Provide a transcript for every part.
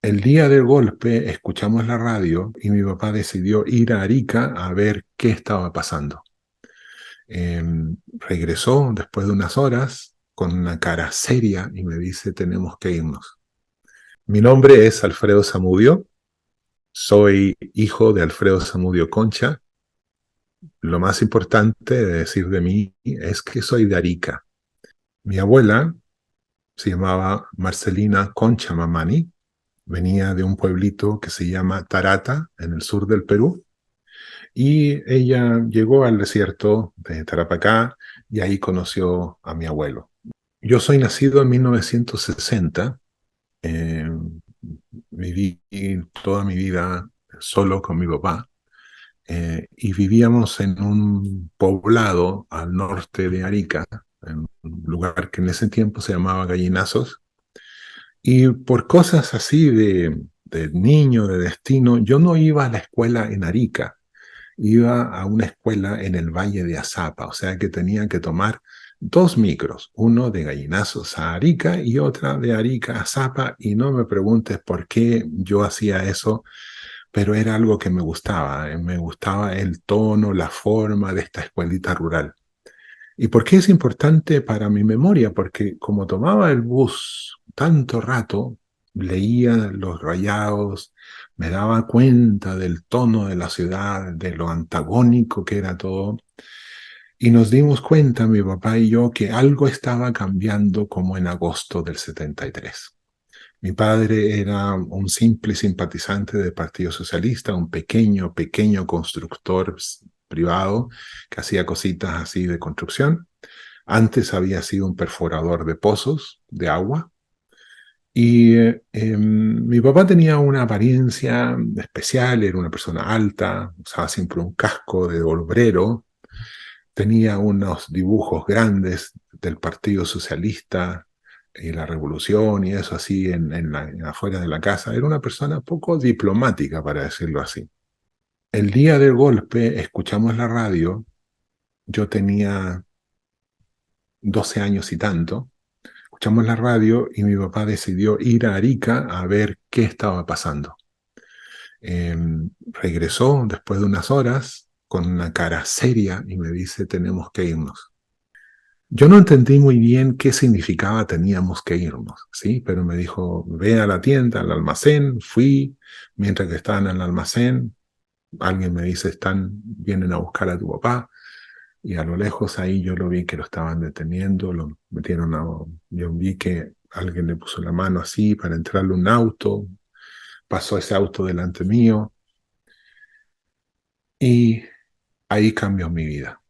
El día del golpe escuchamos la radio y mi papá decidió ir a Arica a ver qué estaba pasando. Eh, Regresó después de unas horas con una cara seria y me dice, tenemos que irnos. Mi nombre es Alfredo Zamudio, soy hijo de Alfredo Zamudio Concha. Lo más importante de decir de mí es que soy de Arica. Mi abuela se llamaba Marcelina Concha Mamani, venía de un pueblito que se llama Tarata, en el sur del Perú, y ella llegó al desierto de Tarapacá y ahí conoció a mi abuelo. Yo soy nacido en 1960, eh, viví toda mi vida solo con mi papá, y vivíamos en un poblado al norte de Arica, en un lugar que en ese tiempo se llamaba Gallinazos, y por cosas así de niño, de destino, yo no iba a la escuela en Arica, iba a una escuela en el Valle de Azapa, o sea que tenía que tomar dos micros, uno de Gallinazos a Arica y otra de Arica a Azapa, y no me preguntes por qué yo hacía eso, pero era algo que me gustaba el tono, la forma de esta escuelita rural. ¿Y por qué es importante para mi memoria? Porque como tomaba el bus tanto rato, leía los rayados, me daba cuenta del tono de la ciudad, de lo antagónico que era todo, y nos dimos cuenta, mi papá y yo, que algo estaba cambiando como en agosto del 73. Mi padre era un simple simpatizante del Partido Socialista, un pequeño constructor privado que hacía cositas así de construcción. Antes había sido un perforador de pozos de agua. Y mi papá tenía una apariencia especial, era una persona alta, usaba siempre un casco de obrero, tenía unos dibujos grandes del Partido Socialista y la revolución y eso así en afuera de la casa. Era una persona poco diplomática, para decirlo así. El día del golpe escuchamos la radio, yo tenía 12 años y tanto, escuchamos la radio y mi papá decidió ir a Arica a ver qué estaba pasando. Eh, Regresó después de unas horas con una cara seria y me dice, tenemos que irnos. Yo no entendí muy bien qué significaba teníamos que irnos, ¿sí? Pero me dijo, ve a la tienda, al almacén, fui, mientras que estaban en el almacén, alguien me dice, vienen a buscar a tu papá, y a lo lejos ahí yo lo vi que lo estaban deteniendo, lo metieron yo vi que alguien le puso la mano así para entrarle un auto, pasó ese auto delante mío, y ahí cambió mi vida.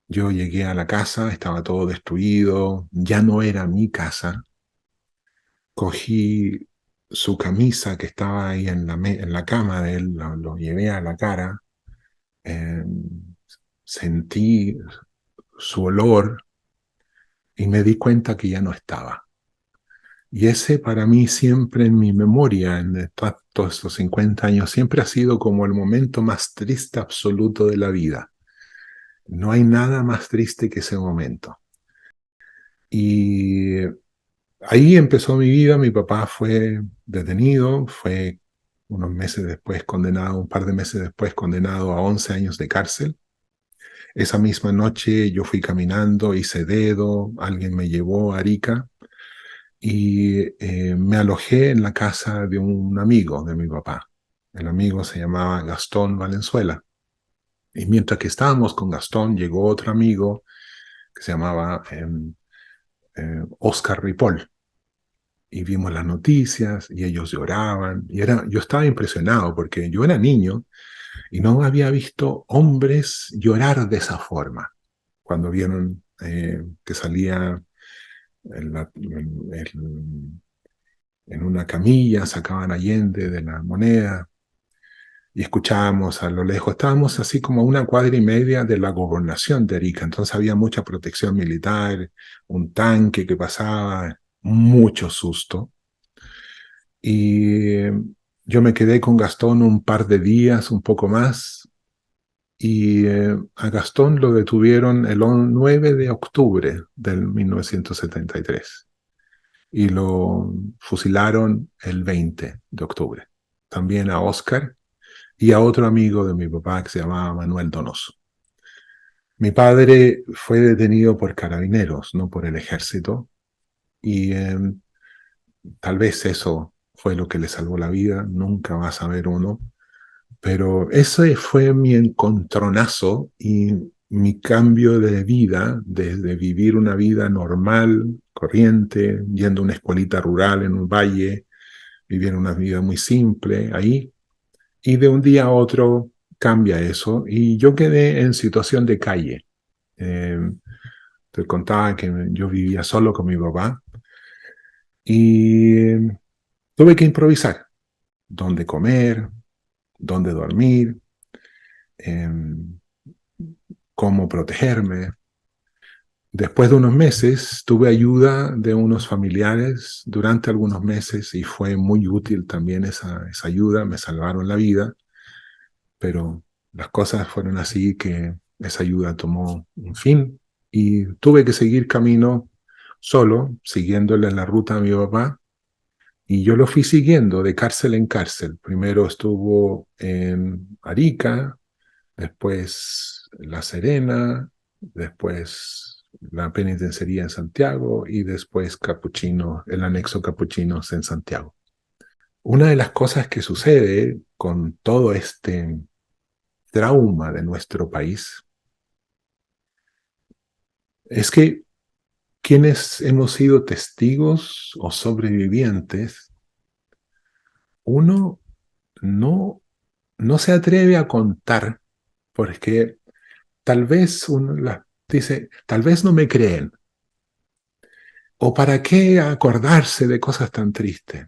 Yo llegué a la casa, estaba todo destruido, ya no era mi casa. Cogí su camisa que estaba ahí en la cama de él, lo llevé a la cara, eh, sentí su olor y me di cuenta que ya no estaba. Y ese para mí siempre en mi memoria, en todos estos 50 años, siempre ha sido como el momento más triste absoluto de la vida. No hay nada más triste que ese momento. Y ahí empezó mi vida, mi papá fue detenido, fue unos meses después condenado, un par de meses después condenado a 11 años de cárcel. Esa misma noche yo fui caminando, hice dedo, alguien me llevó a Arica y me alojé en la casa de un amigo de mi papá. El amigo se llamaba Gastón Valenzuela. Y mientras que estábamos con Gastón, llegó otro amigo que se llamaba Oscar Ripoll. Y vimos las noticias y ellos lloraban. Yo estaba impresionado porque yo era niño y no había visto hombres llorar de esa forma. Cuando vieron que salía en una camilla, sacaban a Allende de la moneda y escuchábamos a lo lejos. Estábamos así como a una cuadra y media de la gobernación de Arica, entonces había mucha protección militar, un tanque que pasaba, mucho susto. Y yo me quedé con Gastón un par de días, un poco más, y a Gastón lo detuvieron el 9 de octubre del 1973. y lo fusilaron el 20 de octubre. También a Oscar y a otro amigo de mi papá que se llamaba Manuel Donoso. Mi padre fue detenido por carabineros, no por el ejército, y tal vez eso fue lo que le salvó la vida, nunca va a saber uno, pero ese fue mi encontronazo y mi cambio de vida, desde vivir una vida normal, corriente, yendo a una escuelita rural en un valle, vivir una vida muy simple ahí, y de un día a otro cambia eso, y yo quedé en situación de calle. Eh, Te contaba que yo vivía solo con mi papá y tuve que improvisar dónde comer, dónde dormir, eh, cómo protegerme. Después de unos meses tuve ayuda de unos familiares durante algunos meses y fue muy útil también esa ayuda, me salvaron la vida, pero las cosas fueron así que esa ayuda tomó un fin y tuve que seguir camino solo, siguiéndole la ruta a mi papá. Y yo lo fui siguiendo de cárcel en cárcel. Primero estuvo en Arica, después La Serena, después la penitenciaría en Santiago y después Capuchino, el anexo Capuchinos en Santiago. Una de las cosas que sucede con todo este trauma de nuestro país es que quienes hemos sido testigos o sobrevivientes, uno no, no se atreve a contar porque tal vez uno dice, tal vez no me creen, o para qué acordarse de cosas tan tristes.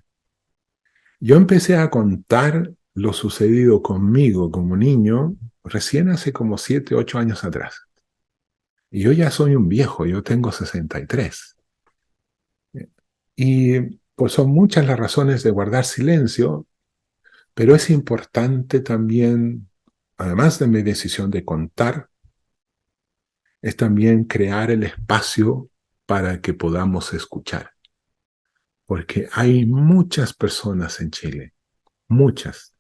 Yo empecé a contar lo sucedido conmigo como niño recién hace como 7, 8 años atrás. Y yo ya soy un viejo, yo tengo 63. Y pues son muchas las razones de guardar silencio, pero es importante también, además de mi decisión de contar, es también crear el espacio para que podamos escuchar. Porque hay muchas personas en Chile, muchas,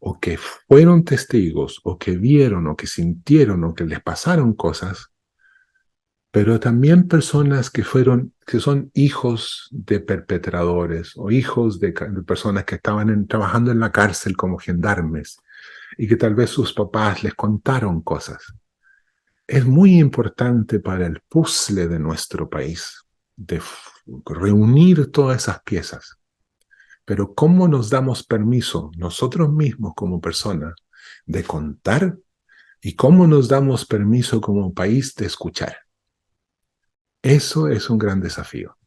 o que fueron testigos, o que vieron, o que sintieron, o que les pasaron cosas, pero también personas que son hijos de perpetradores o hijos de personas que estaban trabajando en la cárcel como gendarmes y que tal vez sus papás les contaron cosas. Es muy importante para el puzzle de nuestro país de reunir todas esas piezas. Pero ¿cómo nos damos permiso nosotros mismos como personas de contar y cómo nos damos permiso como país de escuchar? Eso es un gran desafío.